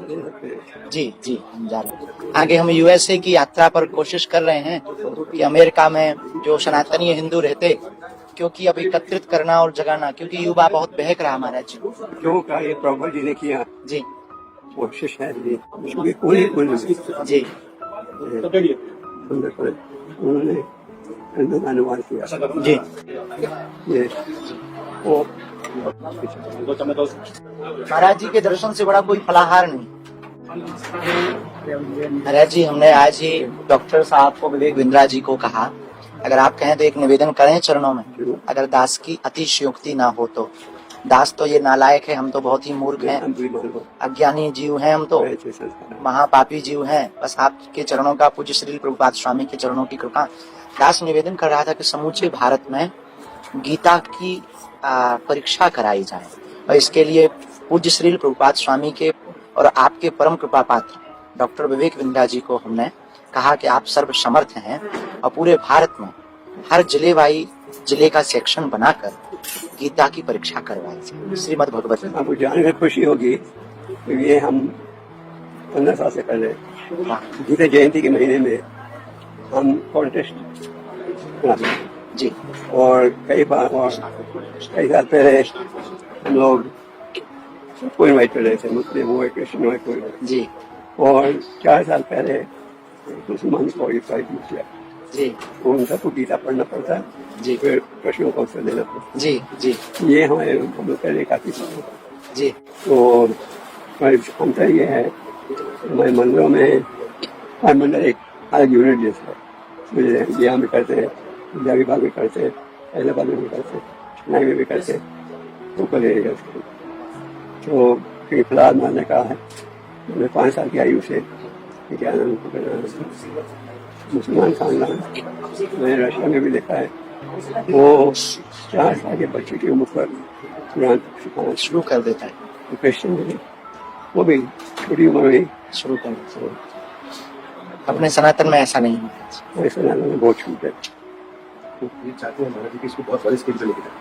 जी जी, हम जा रहे हैं। आगे हम यूएसए की यात्रा पर कोशिश कर रहे हैं कि अमेरिका में जो सनातनी हिंदू रहते, क्योंकि अब एकत्रित करना और जगाना, क्योंकि युवा बहुत बहक रहा हमारा जी। जो का ये प्रभु जी ने किया जी कोशिश है जी, उसकी पूरी जी उन्होंने हिंदू का अनुवाद किया जी। ये वो महाराज जी के दर्शन से बड़ा कोई फलाहार नहीं। महाराज जी, हमने आज ही डॉक्टर साहब को, विवेक बिंद्रा जी को कहा, अगर आप कहें तो एक निवेदन करें चरणों में। अगर दास की अतिशयोक्ति ना हो तो। दास तो ये नालायक है, हम तो बहुत ही मूर्ख हैं, अज्ञानी जीव हैं, हम तो महापापी जीव हैं। बस आपके चरणों का, पूज्य श्री प्रभुपाद स्वामी के चरणों की कृपा। दास निवेदन कर रहा था कि समूचे भारत में गीता की परीक्षा कराई जाए, और इसके लिए पूज्य श्री प्रभुपाद स्वामी के और आपके परम कृपा पात्र डॉक्टर विवेक बिंद्रा जी को हमने कहा कि आप सर्व समर्थ हैं, और पूरे भारत में हर जिले का सेक्शन बनाकर गीता की परीक्षा करवाई जाए। श्रीमद् भगवत गीता। आपको जानकर खुशी होगी तो ये हम 15 साल से पहले गीता जयंती के महीने में हम कॉन्टेस्ट जी, और कई साल पहले हम लोग सबको इन्वाइट कर रहे थे, मुस्लिम हुए, क्रिश्चियन हुए, कोई जी और 4 साल पहले मुसलमान को इन्वाइट किया जी उन सबको गीता पढ़ना पड़ता है जी, फिर प्रश्नों का उत्तर देना पड़ता है। जी जी ये हमारे हम लोग पहले काफी साल जी तो क्षमता ये है, हमारे मंदिरों में हर मंदिर एक अलग यूनिट जैसा है। यहाँ भी करते हैं, विद्या विभाग भी करते हैं, हैदराबाद में भी करते हैं, चेन्नई में भी करते हैं, लोकल एरिया तो प्रहलाद महाराज ने कहा है, मैंने 5 साल की आयु से मुसलमान खानदान मैंने रशिया में भी देखा है, वो 4 साल के बच्चे की उम्र पर कुरान सिखाना शुरू कर देता है। क्रिश्चियन भी वो भी छोटी उम्र में शुरू कर देता है। अपने सनातन में ऐसा नहीं है। ऐसा में बहुत छूट है। ये चाहते हैं महाराज जी कि इसको बहुत बड़े स्केल पे लेके जाए,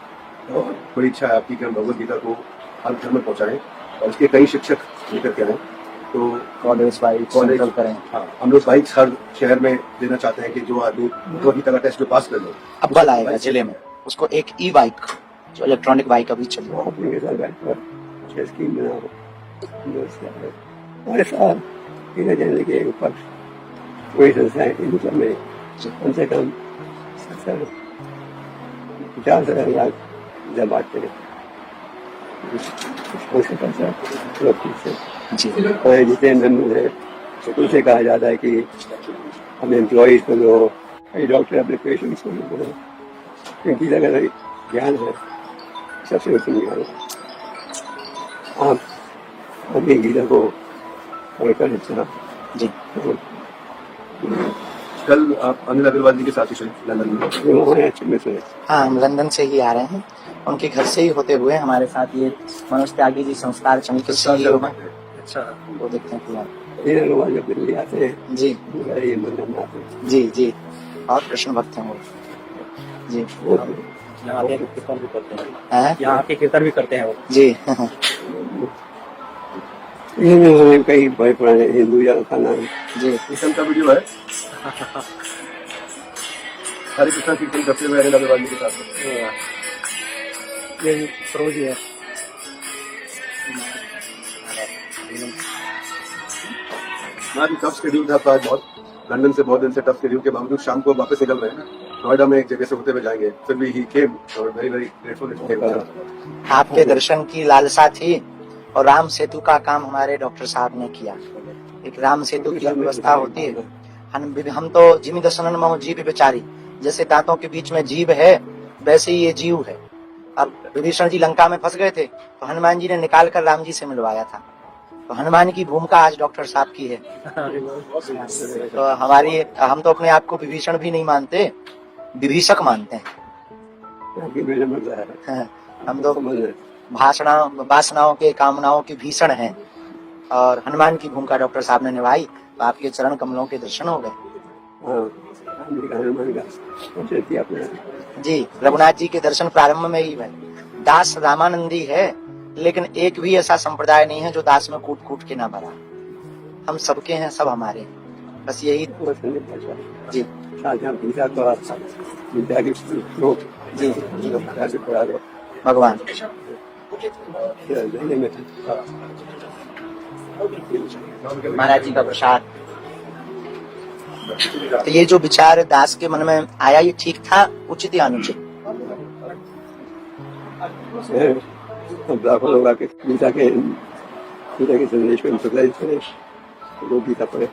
और बड़ी इच्छा है आपकी कि हम भगवद गीता को हर घर में पहुंचाएं, और इसके कई शिक्षक लेकर के आए। तो कॉलेज करें। हाँ, हम लोग बाइक हर शहर में देना चाहते हैं कि जो आदमी भगवद गीता का टेस्ट जो पास कर लो, अव्वल आएगा जिले में, उसको एक ई बाइक, जो इलेक्ट्रॉनिक बाइक अभी चली है, हमारे साथ जाने के ऊपर कोई संस्थाएं हिंदू सब में कम से कम 50,000 लाख जब आते हैं जितेंद्र है, उनसे कहा जाता है कि हम एम्प्लॉयज को लो, कई डॉक्टर अपने पेशेंट्स को लो, क्योंकि अगर ज्ञान है सबसे उत्तम ज्ञान है। आप अपनी गीता को पढ़कर अच्छा जी। कल आप अनिल अग्रवाल जी के साथ ही लंदन में? हाँ, हम लंदन से ही आ रहे हैं, उनके घर से ही होते हुए हमारे साथ ये मनोज त्यागी जी संस्कार संघ के CEO हैं। अच्छा, वो देखते हैं जब दिल्ली आते हैं जी ये मंदिर में आते हैं जी जी, और कृष्ण भक्त हैं वो जी। यहाँ आके कीर्तन भी करते हैं, यहाँ आके कीर्तन भी करते हैं वो जी। कई बड़े पुराने हिंदू खाना जी। कीर्तन का वीडियो है, हरे कृष्ण कीर्तन करते हुए अनिल अग्रवाल जी के साथ। ये सरोज है। महाराज टफ शेड्यूल था आपका आज, बहुत लंदन से बहुत दिन से टफ शेड्यूल के बावजूद शाम को वापस निकल रहे हैं, नोएडा में एक जगह से होते हुए जाएंगे, फिर भी ही केम और वेरी वेरी ग्रेटफुल। आपके दर्शन की लालसा थी, और राम सेतु का काम हमारे डॉक्टर साहब ने किया। एक राम सेतु की व्यवस्था होती है, हम तो जिमी दर्शन महो जीव बेचारी, जैसे दांतों के बीच में जीव है वैसे ही ये जीव है। अब विभीषण जी लंका में फंस गए थे, तो हनुमान जी ने निकाल कर राम जी से मिलवाया था। तो हनुमान की भूमिका आज डॉक्टर साहब की है। तो हम तो अपने आप को विभीषण भी नहीं मानते, विभीषक मानते हैं। हम तो वासनाओं के, कामनाओं के भीषण हैं, और हनुमान की भूमिका डॉक्टर साहब ने निभाई, तो आपके चरण कमलों के दर्शन हो गए। जी, रघुनाथ जी के दर्शन प्रारंभ में ही है। दास रामानंदी है, लेकिन एक भी ऐसा संप्रदाय नहीं है जो दास में कूट कूट के ना भरा। हम सबके हैं, सब हमारे हैं। बस यही। वो संदेश पहुंचा जी शाहजहां पिता को विद्या की स्रोत जी विद्या से पढ़ा दो भगवान। जहने में महाराज जी का प्रसाद। तो ये जो विचार दास के मन में आया, ये ठीक था, उचित या अनुचित? अब लाखों लोग आके गीता के संदेश को इंटरप्राइज करें, वो गीता पढ़े।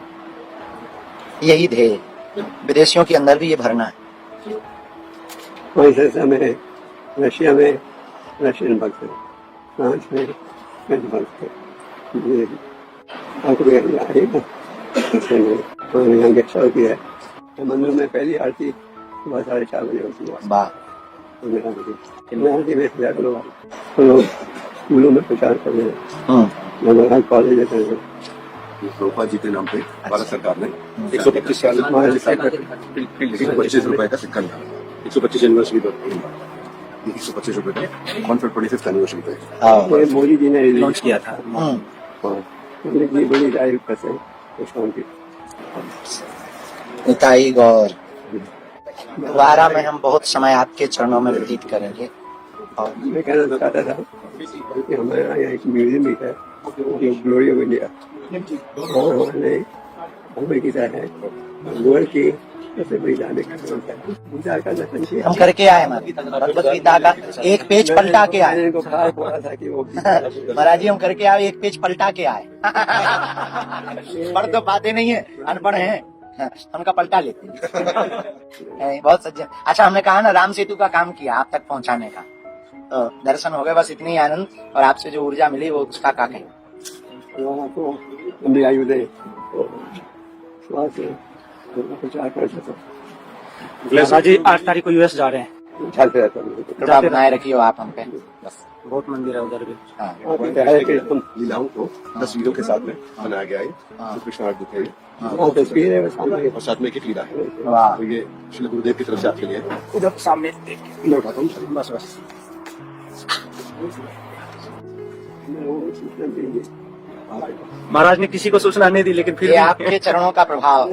यही ध्येय विदेशियों के अंदर भी ये भरना है। वहीं में रशिया में रशियन भक्त है, फ्रांस में फ्रेंच भक्त है, आएगा यहाँ गेस्ट हाउस भी है। मंदिर में पहली आरती सुबह 4:30 बजे होती है। वाह। आरती में लोग स्कूलों में प्रचार कर रहे हैं, कॉलेज कर रहे हैं। प्रभुपाद जी के नाम पे भारत सरकार ने 125 साल 125 रुपए का सिक्का निकाला। 125 एनिवर्सरी पर 125 रुपए का 125th एनिवर्सरी पे ये मोदी जी ने लॉन्च किया था। बड़ी राय करते हैं उस काम की। निताई गौर। दोबारा में हम बहुत समय आपके चरणों में व्यतीत करेंगे। और मैं कहना चाहता था कि हमारे यहाँ एक म्यूजियम भी है, जो ग्लोरी ऑफ इंडिया, और हमारे गीता है वर्ल्ड की सबसे बड़ी धार्मिक गीता का दर्शन किया। हम करके आए भगवत गीता का एक पेज पलटा के आए। को कहा था कि वो महाराज जी हम करके आए, एक पेज पलटा के आए। पढ़ तो पाते नहीं है, अनपढ़ हैं, हमका पलटा लेते हैं। बहुत सज्जन। अच्छा, हमने कहा ना राम सेतु का काम किया आप तक पहुंचाने का, तो दर्शन हो गए, बस इतनी ही आनंद। और आपसे जो ऊर्जा मिली वो उसका क्या कहें। वहाँ को लंबी आयु दे, प्रचार कर सको। महाराज जी 8 तारीख को यूएस जा रहे हैं। चलते रहता हूँ। कृपा बनाए रखिए आप हम पे। बस बहुत मंदिर है उधर भी। हाँ। लीलाओं को तस्वीरों के साथ में बनाया गया है। कृष्ण आर्ट दिखाई हाँ, तस्वीर है सामने। और साथ में एक लीला है। वाह। तो ये श्री गुरुदेव की तरफ से आपके लिए उधर सामने देख के। मैं उठाता हूँ। बस बस। महाराज ने किसी को सूचना नहीं दी, लेकिन फिर ये भी आपके चरणों का प्रभाव।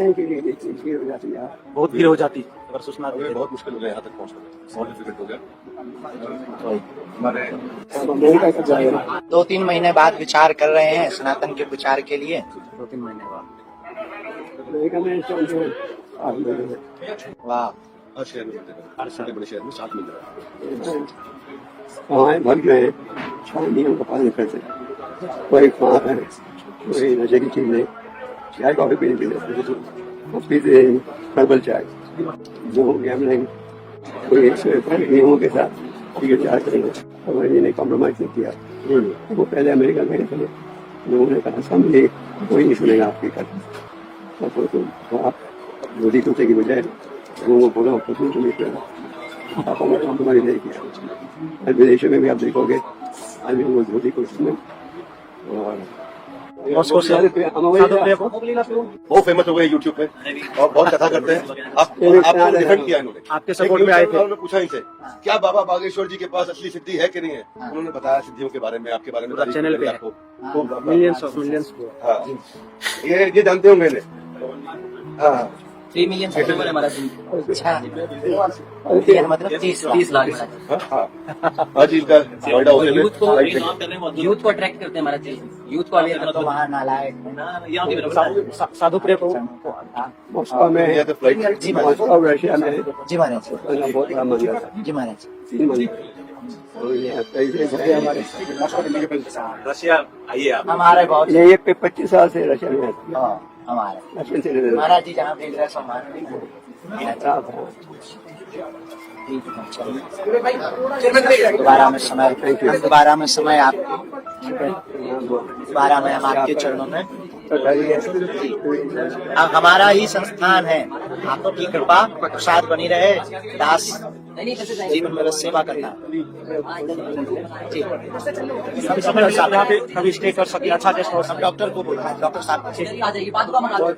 बहुत भीड़ हो जाती अगर सूचना हमें देते। बहुत मुश्किल हो गया यहाँ तक पहुँचना, बहुत डिफिकल्ट हो गया। 2-3 महीने बाद विचार कर रहे हैं सनातन के प्रचार के लिए। 2-3 महीने बाद। वाह। हर शहर में मिलते हैं, हर छोटे बड़े शहर में साथ मिल रहा है। हमारे भक्त जो है नियम का पालन करते हैं। कोई वहाँ है, कोई नशे की चीज नहीं, चाय कॉफी पीने के लिए पीते हैं हर्बल चाय, जो गैमलिंग, कोई नियमों के साथ विचार करेंगे। हमारे जी ने कॉम्प्रोमाइज नहीं किया। वो पहले अमेरिका गए थे, लोगों ने कहा समझे कोई नहीं सुनेगा आपकी कथा, तो आप मोदी कुत्ते की बजाय लोगों को बोला आपको मैं कॉम्प्रोमाइज नहीं किया। विदेशों में भी आप देखोगे आज भी वो धोती को सुने। और मॉस्को से बहुत फेमस हो गए यूट्यूब पे और बहुत कथा करते हैं। आपको डिफेंड किया इन्होंने, आपके सपोर्ट में आए थे। उन्होंने पूछा इनसे क्या बाबा बागेश्वर जी के पास असली सिद्धि है कि नहीं है। उन्होंने बताया सिद्धियों के बारे में, आपके बारे में चैनल पे आपको मिलियंस। हाँ, ये जानते होंगे इन्हें। हाँ 3 मिलियन फॉलोवर है हमारा जी। अच्छा, मतलब 30 लाख। आज इनका नोएडा होने में यूथ को अट्रैक्ट करते हैं हमारा जी, यूथ को अवेयर करते तो वहाँ नालायक साधु प्रेम मॉस्को में ये तो फ्लाइट मॉस्को रशिया में जी महाराज। बहुत बड़ा मंदिर था, जी महाराज। 3 मंदिर। और ये कई देश है हमारे। रशिया आइए आप। हमारे बहुत ये 25 साल से रशिया में है। हाँ, हमारे बचपन से महाराज जी जहाँ भेज रहे सम्मान। दोबारा में समय आपको, दोबारा में हम आपके चरणों में। अब हमारा ही संस्थान है, आपकी कृपा प्रसाद बनी रहे। दास जीवन में बस सेवा करना। कभी स्टे कर सके अच्छा गेस्ट हाउस। डॉक्टर को बोला, डॉक्टर साहब आ जाएगी, बाद में मंगा लो।